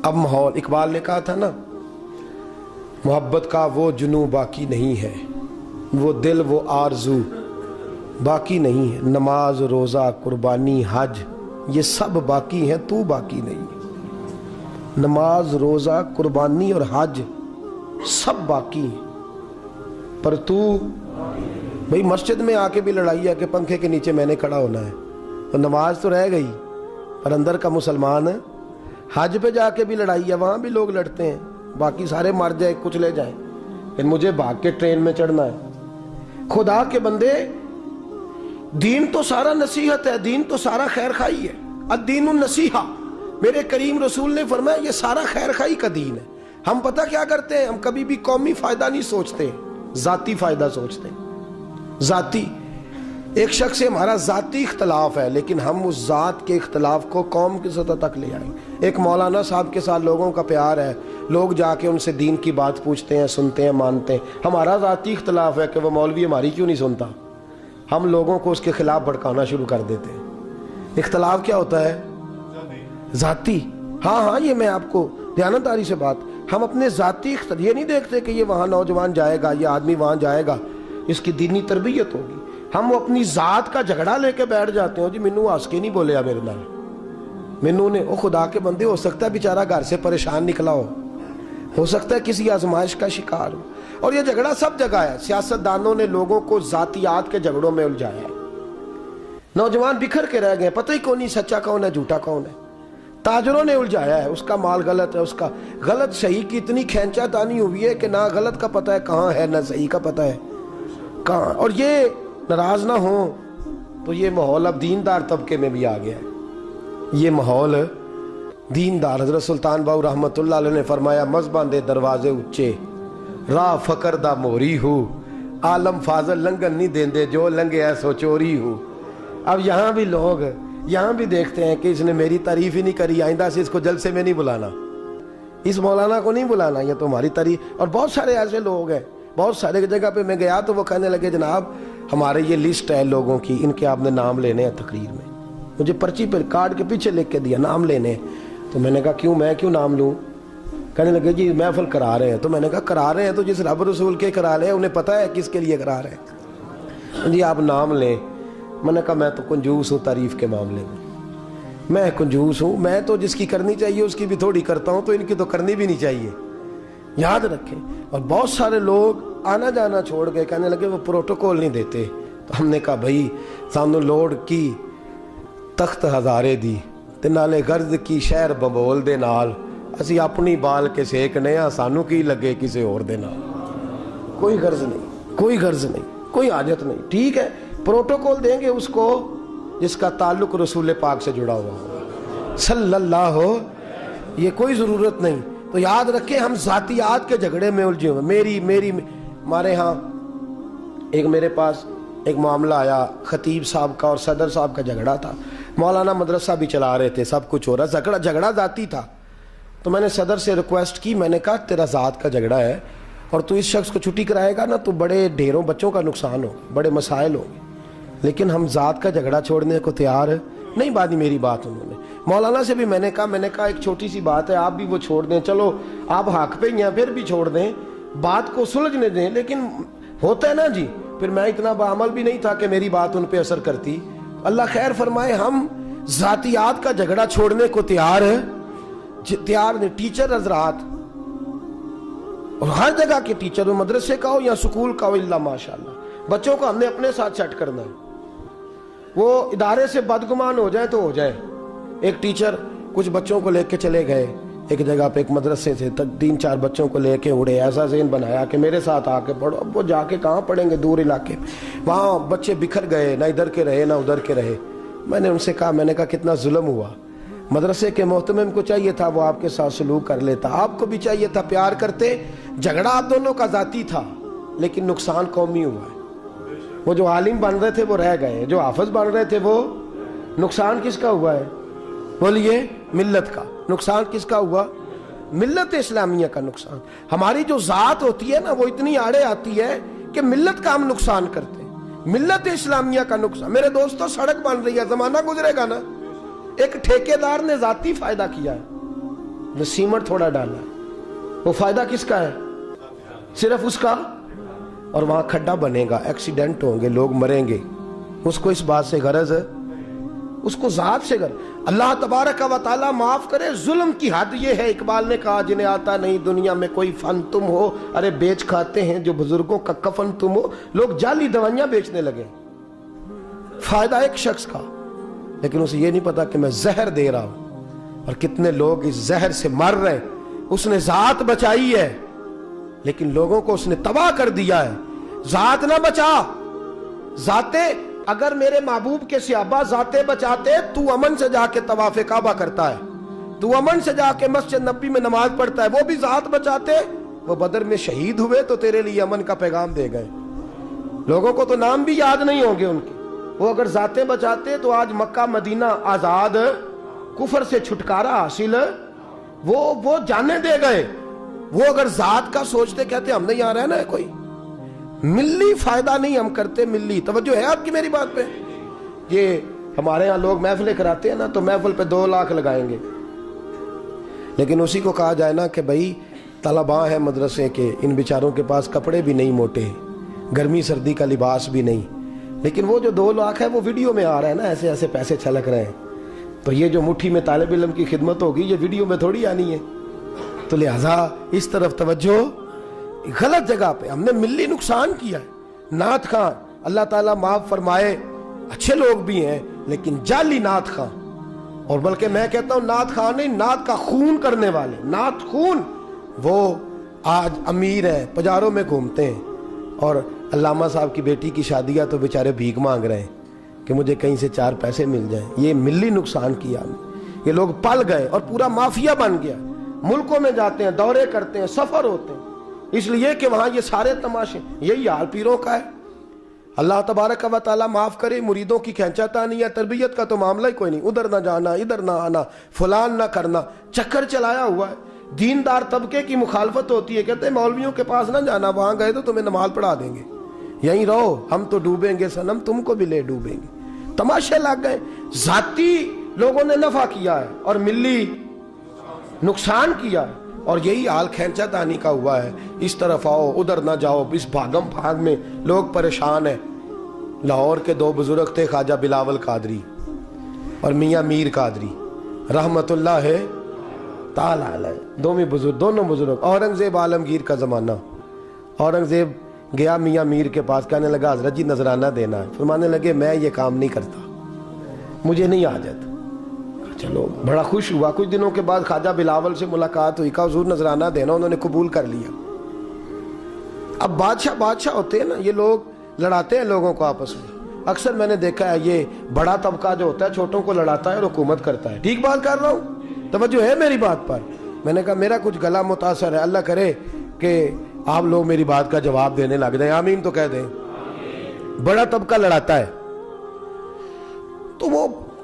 اب ماحول، اقبال نے کہا تھا نا، محبت کا وہ جنوں باقی نہیں ہے، وہ دل وہ آرزو باقی نہیں ہے، نماز روزہ قربانی حج یہ سب باقی ہیں، تو باقی نہیں ہے۔ نماز روزہ قربانی اور حج سب باقی ہیں، پر تو بھئی مسجد میں آ کے بھی لڑائی ہے کہ پنکھے کے نیچے میں نے کھڑا ہونا ہے، تو نماز تو رہ گئی پر اندر کا مسلمان ہے۔ حج پہ جا کے بھی لڑائی ہے، وہاں بھی لوگ لڑتے ہیں، باقی سارے مر جائے کچھ لے جائیں، لیکن مجھے بھاگ کے ٹرین میں چڑھنا ہے۔ خدا کے بندے، دین تو سارا نصیحت ہے، دین تو سارا خیر خواہی ہے۔ الدین النصیحہ، میرے کریم رسول نے فرمایا یہ سارا خیر خواہی کا دین ہے۔ ہم پتہ کیا کرتے ہیں، ہم کبھی بھی قومی فائدہ نہیں سوچتے، ذاتی فائدہ سوچتے ہیں۔ ذاتی، ایک شخص سے ہمارا ذاتی اختلاف ہے، لیکن ہم اس ذات کے اختلاف کو قوم کی سطح تک لے آئیں۔ ایک مولانا صاحب کے ساتھ لوگوں کا پیار ہے، لوگ جا کے ان سے دین کی بات پوچھتے ہیں، سنتے ہیں، مانتے ہیں۔ ہمارا ذاتی اختلاف ہے کہ وہ مولوی ہماری کیوں نہیں سنتا، ہم لوگوں کو اس کے خلاف بھڑکانا شروع کر دیتے ہیں۔ اختلاف کیا ہوتا ہے؟ ذاتی۔ ہاں یہ میں آپ کو دیانتداری سے بات، ہم اپنے ذاتی یہ نہیں دیکھتے کہ یہ وہاں نوجوان جائے گا، یہ آدمی وہاں جائے گا، اس کی دینی تربیت ہوگی۔ ہم وہ اپنی ذات کا جھگڑا لے کے بیٹھ جاتے ہیں، جی مینوں ہس کے نہیں بولیا میرے نال، مینوں نے، او خدا کے بندے، ہو سکتا ہے بیچارہ گھر سے پریشان نکلا ہو سکتا ہے کسی آزمائش کا شکار ہو، اور یہ جھگڑا سب جگہ ہے۔ سیاستدانوں نے لوگوں کو ذاتیات کے جھگڑوں میں الجھایا ہے، نوجوان بکھر کے رہ گئے، پتہ ہی کون نہیں سچا کون ہے جھوٹا کون ہے۔ تاجروں نے الجھایا ہے، اس کا مال غلط ہے، اس کا غلط صحیح کی اتنی کھینچا تانی ہوئی ہے کہ نہ غلط کا پتہ ہے کہاں ہے، نہ صحیح کا پتہ ہے کہاں۔ اور یہ ناراض نہ ہوں تو یہ ماحول اب دیندار طبقے میں بھی آ گیا ہے، یہ ماحول دیندار۔ حضرت سلطان باؤ رحمت اللہ علیہ نے فرمایا، مذہباں دے دروازے اچے، راہ فقر دا موری ہو، عالم فاضل لنگن نہیں دیندے، جو لنگے ایسو چوری ہو۔ اب یہاں بھی لوگ یہاں بھی دیکھتے ہیں کہ اس نے میری تعریف ہی نہیں کری، آئندہ سے اس کو جلسے میں نہیں بلانا، اس مولانا کو نہیں بلانا، یہ تو ہماری تعریف۔ اور بہت سارے ایسے لوگ ہیں، بہت سارے جگہ پہ میں گیا تو وہ کہنے لگے، جناب ہمارے یہ لسٹ ہے لوگوں کی، ان کے آپ نے نام لینے ہیں تقریر میں۔ مجھے پرچی پہ کارڈ کے پیچھے لکھ کے دیا نام لینے، تو میں نے کہا کیوں، میں کیوں نام لوں؟ کہنے لگے جی محفل کرا رہے ہیں۔ تو میں نے کہا کرا رہے ہیں تو جس رب رسول کے کرا رہے ہیں انہیں پتہ ہے کس کے لیے کرا رہے ہیں، جی آپ نام لیں۔ میں نے کہا میں تو کنجوس ہوں تعریف کے معاملے میں کنجوس ہوں، میں تو جس کی کرنی چاہیے اس کی بھی تھوڑی کرتا ہوں، تو ان کی تو کرنی بھی نہیں چاہیے، یاد رکھیں۔ اور بہت سارے لوگ آنا جانا چھوڑ گئے، کہنے لگے وہ پروٹوکول نہیں دیتے۔ تو ہم نے کہا بھائی سانو لوڑ کی تخت ہزارے دی تے نالے غرض کی شہر بمبول دے نال، اسی اپنی بال کے سیکنے ہاں، سانو کی لگے کسی اور دے نال۔ کوئی غرض نہیں، کوئی غرض نہیں، کوئی حاجت نہیں، ٹھیک ہے پروٹوکول دیں گے اس کو جس کا تعلق رسول پاک سے جڑا ہوا ہو صلی اللہ ہو، یہ کوئی ضرورت نہیں۔ تو یاد رکھیں ہم ذاتیات کے جھگڑے میں الجھے ہوئے، میری ہمارے ہاں ایک میرے پاس ایک معاملہ آیا، خطیب صاحب کا اور صدر صاحب کا جھگڑا تھا، مولانا مدرسہ بھی چلا رہے تھے، سب کچھ ہو رہا، جھگڑا ذاتی تھا۔ تو میں نے صدر سے ریکویسٹ کی، میں نے کہا تیرا ذات کا جھگڑا ہے اور تو اس شخص کو چھٹی کرائے گا نا تو بڑے ڈھیروں بچوں کا نقصان ہو، بڑے مسائل ہوں گے، لیکن ہم ذات کا جھگڑا چھوڑنے کو تیار نہیں۔ بانی میری بات انہوں نے مولانا سے بھی میں نے کہا ایک چھوٹی سی بات ہے، آپ بھی وہ چھوڑ دیں، چلو آپ حق پہ ہی ہیں پھر بھی چھوڑ دیں، بات کو سلجھنے دیں۔ لیکن ہوتا ہے نا جی، پھر میں اتنا بعمل بھی نہیں تھا کہ میری بات ان پہ اثر کرتی۔ اللہ خیر فرمائے، ہم ذاتیات کا جھگڑا چھوڑنے کو تیار نے۔ ٹیچر حضرات اور ہر جگہ کے ٹیچر، مدرسے کا ہو یا سکول کا ہو، اللہ ماشاءاللہ بچوں کو ہم نے اپنے ساتھ سیٹ کرنا ہے۔ وہ ادارے سے بدگمان ہو جائے تو ہو جائے۔ ایک ٹیچر کچھ بچوں کو لے کے چلے گئے ایک جگہ پہ، ایک مدرسے سے 3-4 بچوں کو لے کے اڑے، ایسا ذہن بنایا کہ میرے ساتھ آ کے پڑھو۔ اب وہ جا کے کہاں پڑھیں گے دور علاقے، وہاں بچے بکھر گئے، نہ ادھر کے رہے نہ ادھر کے رہے۔ میں نے ان سے کہا، میں نے کہا کتنا ظلم ہوا، مدرسے کے محتمم کو چاہیے تھا وہ آپ کے ساتھ سلوک کر لیتا، آپ کو بھی چاہیے تھا پیار کرتے۔ جھگڑا آپ دونوں کا ذاتی تھا لیکن نقصان قومی ہوا ہے۔ وہ جو عالم بن رہے تھے وہ رہ گئے، جو حافظ بن رہے تھے وہ، نقصان کس کا ہوا ہے؟ بولیے، ملت کا۔ نقصان کس کا ہوا؟ ملت اسلامیہ کا نقصان۔ ہماری جو ذات ہوتی ہے نا وہ اتنی آڑے آتی ہے کہ ملت کا ہم نقصان کرتے ہیں، ملت اسلامیہ کا نقصان۔ میرے دوستو سڑک بن رہی ہے، زمانہ گزرے گا نا، ایک ٹھیکیدار نے ذاتی فائدہ کیا ہے، उसने सीमेंट थोड़ा डाला है, वो फायदा किसका है? सिर्फ उसका। और वहां खड्डा बनेगा, एक्सीडेंट होंगे, लोग मरेंगे, उसको इस बात से गरज है, उसको जात से गरज। अल्लाह तबारक व तआला माफ करे, जुल्म की हद ये है, इकबाल ने कहा जिन्हें आता नहीं दुनिया में कोई फन तुम हो, अरे बेच खाते हैं जो बुजुर्गों का कफन तुम हो। लोग जाली दवाइयां बेचने लगे, फायदा एक शख्स का, लेकिन उसे ये नहीं पता कि मैं जहर दे रहा हूं और कितने लोग इस जहर से मर रहे हैं। उसने जात बचाई है लेकिन लोगों को उसने तबाह कर दिया है। जात ना बचा, जाते, अगर मेरे महबूब के सहाबा जाते बचाते, तू अमन से जाके तवाफे काबा करता है, तू अमन से जाके मस्जिद नबी में नमाज पढ़ता है, वो भी जात बचाते, वो बदर में शहीद हुए तो तेरे लिए अमन का पैगाम दे गए। लोगों को तो नाम भी याद नहीं होंगे उनके। वो अगर जाते बचाते तो आज मक्का मदीना आजाद, कुफर से छुटकारा हासिल, वो जाने दे गए। वो अगर जात का सोचते, कहते हमने यहां रहना है, कोई मिल्ली फायदा नहीं हम करते। मिल्ली तवज्जो है आपकी मेरी बात पे? ये हमारे यहाँ लोग महफिलें कराते हैं ना, तो महफिल पे 2 लाख लगाएंगे, लेकिन उसी को कहा जाए ना कि भाई तलबा है मदरसे के, इन बेचारों के पास कपड़े भी नहीं मोटे, गर्मी सर्दी का लिबास भी नहीं, लेकिन वो जो 2 लाख है वो वीडियो में आ रहा है ना, ऐसे ऐसे पैसे छलक रहे हैं। तो ये जो मुट्ठी में तालिब इल्म की खिदमत होगी, ये वीडियो में थोड़ी आनी है। तो लिहाजा इस तरफ तवज्जो, गलत जगह पे हमने मिल्ली नुकसान किया है। नात खान अल्लाह ताला माफ फरमाए, अच्छे लोग भी हैं, लेकिन जाली नात खान, और बल्कि मैं कहता हूं नात खान नहीं, नात का खून करने वाले, नात खून, वो आज अमीर है, पजारों में घूमते हैं, और अल्लामा साहब की बेटी की शादियां तो बेचारे भीख मांग रहे हैं कि मुझे कहीं से 4 पैसे मिल जाएं। ये मिल्ली नुकसान किया हमने। ये लोग पल गए और पूरा माफिया बन गया। मुल्कों में जाते हैं, दौरे करते हैं, सफर होते हैं, इसलिए कि वहां ये सारे तमाशे। यही हाल पीरों का है। अल्लाह तबारक व तआला माफ करे, मुरीदों की खींचातानी या तरबियत का तो मामला ही कोई नहीं। उधर ना जाना, इधर ना आना, फलान ना करना, चक्कर चलाया हुआ है। दीनदार तबके की मुखालफत होती है, कहते हैं मौलवियों के पास ना जाना, वहां गए तो तुम्हें नमाज पढ़ा देंगे, यहीं रहो, हम तो डूबेंगे सनम, तुमको भी ले डूबेंगे। तमाशे लग गए। जाती लोगों ने नफा किया है और मिल्ली नुकसान किया है, और यही हाल खैंचा तानी का हुआ है। इस तरफ आओ, उधर ना जाओ, इस भागम भाग में लोग परेशान हैं। लाहौर के 2 बुजुर्ग थे, ख्वाजा बिलावल कादरी और मियाँ मीर कादरी रहमतुल्लाह ताला अलैह, दोनों बुजुर्ग। औरंगजेब आलमगीर का जमाना। औरंगजेब गया मियाँ मीर के पास, कहने लगा हजरत जी नजराना देना है। फरमाने लगे मैं ये काम नहीं करता, मुझे नहीं आदत। चलो बड़ा खुश हुआ। कुछ दिनों के बाद ख्वाजा बिलावल से मुलाकात हुई, कहा हुजूर नजराना देना, उन्होंने कबूल कर लिया। अब बादशाह होते हैं ना, ये लोग लड़ाते हैं लोगों को आपस में। अक्सर मैंने देखा है ये बड़ा तबका जो होता है छोटों को लड़ाता है और हुकूमत करता है। ठीक बात कर रहा हूँ, तवज्जो है मेरी बात पर? मैंने कहा मेरा कुछ गला मुतासर है, अल्लाह करे कि आप लोग मेरी बात का जवाब देने लग जाए, आमीन तो कह दें। बड़ा तबका लड़ाता है, तो वो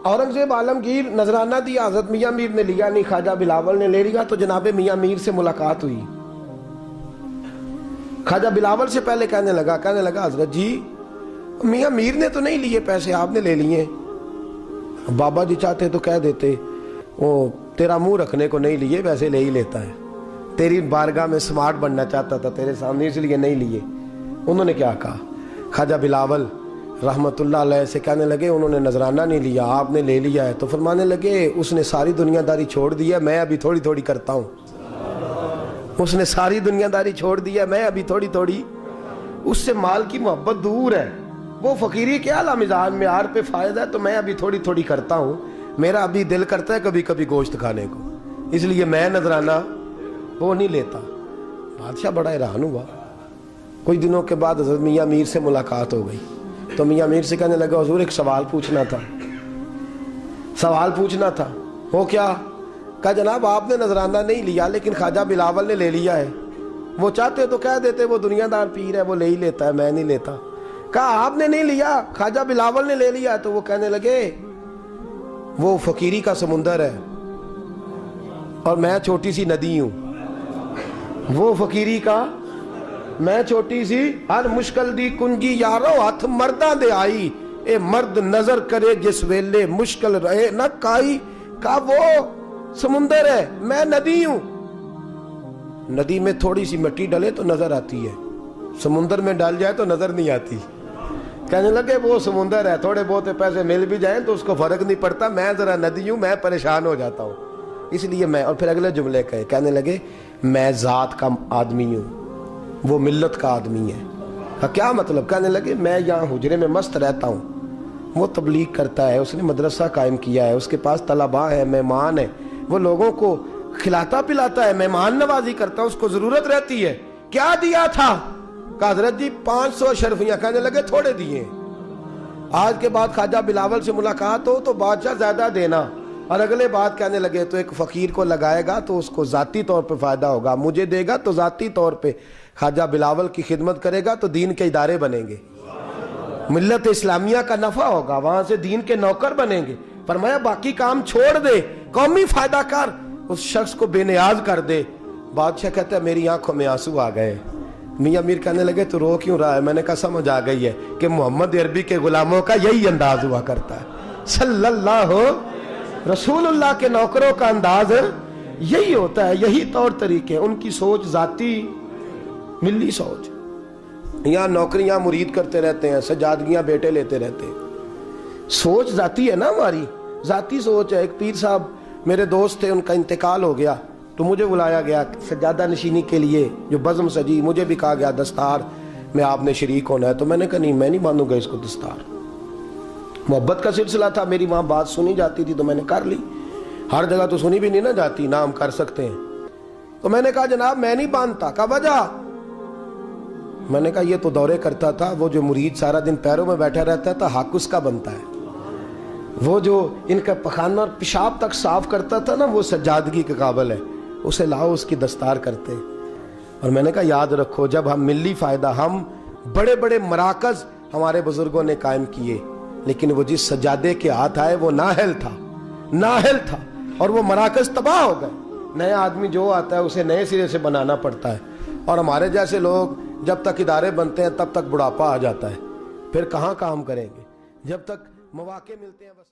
औरंगजेब आलमगीर नजराना दिया, हजरत मियाँ मीर ने लिया नहीं, ख्वाजा बिलावल ने ले लिया। तो जनाबे मियाँ मीर से मुलाकात हुई। ख्वाजा बिलावल से पहले कहने लगा हजरत जी मियाँ मीर ने तो नहीं लिए पैसे, आपने ले लिए। बाबा जी चाहते तो कह देते, वो तेरा मुंह रखने को नहीं लिए, वैसे ले ही लेता है, तेरी बारगाह में स्मार्ट बनना चाहता था तेरे सामने, इसलिए नहीं लिए। उन्होंने क्या कहा, ख्वाजा बिलावल रहमतुल्लाह अलैह से कहने लगे उन्होंने नजराना नहीं लिया, आपने ले लिया है। तो फरमाने लगे उसने सारी दुनियादारी छोड़ दी है, मैं अभी थोड़ी थोड़ी करता हूँ। उसने सारी दुनियादारी छोड़ दी है, मैं अभी थोड़ी थोड़ी। उससे माल की मोहब्बत दूर है, वो फकीरी के आला मिजाज में आर पे फायदा है, तो मैं अभी थोड़ी थोड़ी करता हूँ। मेरा अभी दिल करता है कभी कभी गोश्त खाने को, इसलिए मैं नजराना वो नहीं लेता। बादशाह बड़ा हैरान हुआ। कुछ दिनों के बाद हजरत मियाँ मीर से मुलाकात हो गई, तो मियाँ मीर से कहने लगा हुजूर एक सवाल पूछना था। वो क्या? कहा जनाब आपने नजराना नहीं लिया, लेकिन ख्वाजा बिलावल ने ले लिया है। वो चाहते तो कह देते वो दुनियादार पीर है, वो ले ही लेता है, मैं नहीं लेता। कहा आपने नहीं लिया, ख्वाजा बिलावल ने ले लिया। तो वो कहने लगे वो फकीरी का समुंदर है और मैं छोटी सी नदी हूं। वो फकीरी का, मैं छोटी सी, हर मुश्किल दी कुंजी यारो हथ मर्दा दे आई, ए मर्द नजर करे जिस वेले मुश्किल रहे न काई। का वो समुंदर है, मैं नदी हूं। नदी में थोड़ी सी मिट्टी डले तो नजर आती है, समुंदर में डाल जाए तो नजर नहीं आती। कहने लगे वो समुंदर है, थोड़े बहुत पैसे मिल भी जाएं तो उसको फर्क नहीं पड़ता, मैं जरा नदी हूं, मैं परेशान हो जाता हूं, इसलिए मैं। और फिर अगले जुमले कहे, कहने लगे मैं जात का आदमी हूं, वो मिल्लत का आदमी है। क्या मतलब? कहने लगे मैं यहाँ हुजरे में मस्त रहता हूँ, वो तबलीग करता है, उसने मदरसा कायम किया है, उसके पास तलबा है, मेहमान है, वो लोगों को खिलाता पिलाता है, मेहमान नवाजी करता है, उसको जरूरत रहती है। क्या दिया था? कहा हजरत जी 500 शर्फियां। कहने लगे थोड़े दिए, आज के बाद ख्वाजा बिलावल से मुलाकात हो तो बादशाह ज्यादा देना। और अगले बात कहने लगे तो एक फकीर को लगाएगा तो उसको जाती तौर पे फायदा होगा, मुझे देगा तो जाती तौर पे ख्वाजा बिलावल की खिदमत करेगा तो दीन के इदारे बनेंगे, मिल्लत इस्लामिया का नफा होगा, वहां से दीन के नौकर बनेंगे। फरमाया बाकी काम छोड़ दे, कौमी फायदा कर, उस शख्स को बेनियाज कर दे। बादशाह कहता है मेरी आंखों में आंसू आ गए। मियां मीर कहने लगे तो रो क्यों रहा है? मैंने कहा समझ आ गई है कि मोहम्मद अरबी के गुलामों का यही अंदाज हुआ करता है, सल्लल्लाहु रसूलुल्लाह के नौकरों का अंदाज यही होता है, यही तौर तरीके। उनकी सोच जाती मिली सोच। यहाँ नौकरियां मुरीद करते रहते हैं, सजादगियां बेटे लेते रहते हैं, सोच जाती है ना, हमारी जाती सोच है। एक पीर साहब मेरे दोस्त थे, उनका इंतकाल हो गया तो मुझे बुलाया गया सज्जादा नशीनी के लिए, जो बज़म सजी। मुझे भी कहा गया दस्तार में आपने शरीक होना है, तो मैंने कहा नहीं, मैं नहीं बांधूंगा इसको दस्तार। मोहब्बत का सिलसिला था, मेरी वहां बात सुनी जाती थी तो मैंने कर ली, हर जगह तो सुनी भी नहीं ना जाती, ना हम कर सकते हैं। तो मैंने कहा जनाब मैं नहीं बांधता। कहा वजह? मैंने कहा ये तो दौरे करता था, वो जो मुरीद सारा दिन पैरों में बैठा रहता था हक उसका बनता है, वो जो इनका पखाना और पेशाब तक साफ करता था ना, वो सज्जादगी के काबिल है, उसे लाओ उसकी दस्तार करते। और मैंने कहा याद रखो, जब हम मिली फायदा, हम बड़े बड़े मराकज हमारे बुजुर्गों ने कायम किए, लेकिन वो जिस सज्जादे के हाथ आए वो नाहल था, नाहल था, और वो मराकज तबाह हो गए। नया आदमी जो आता है उसे नए सिरे से बनाना पड़ता है, और हमारे जैसे लोग जब तक इदारे बनते हैं तब तक बुढ़ापा आ जाता है, फिर कहाँ काम करेंगे? जब तक मौके मिलते हैं बस।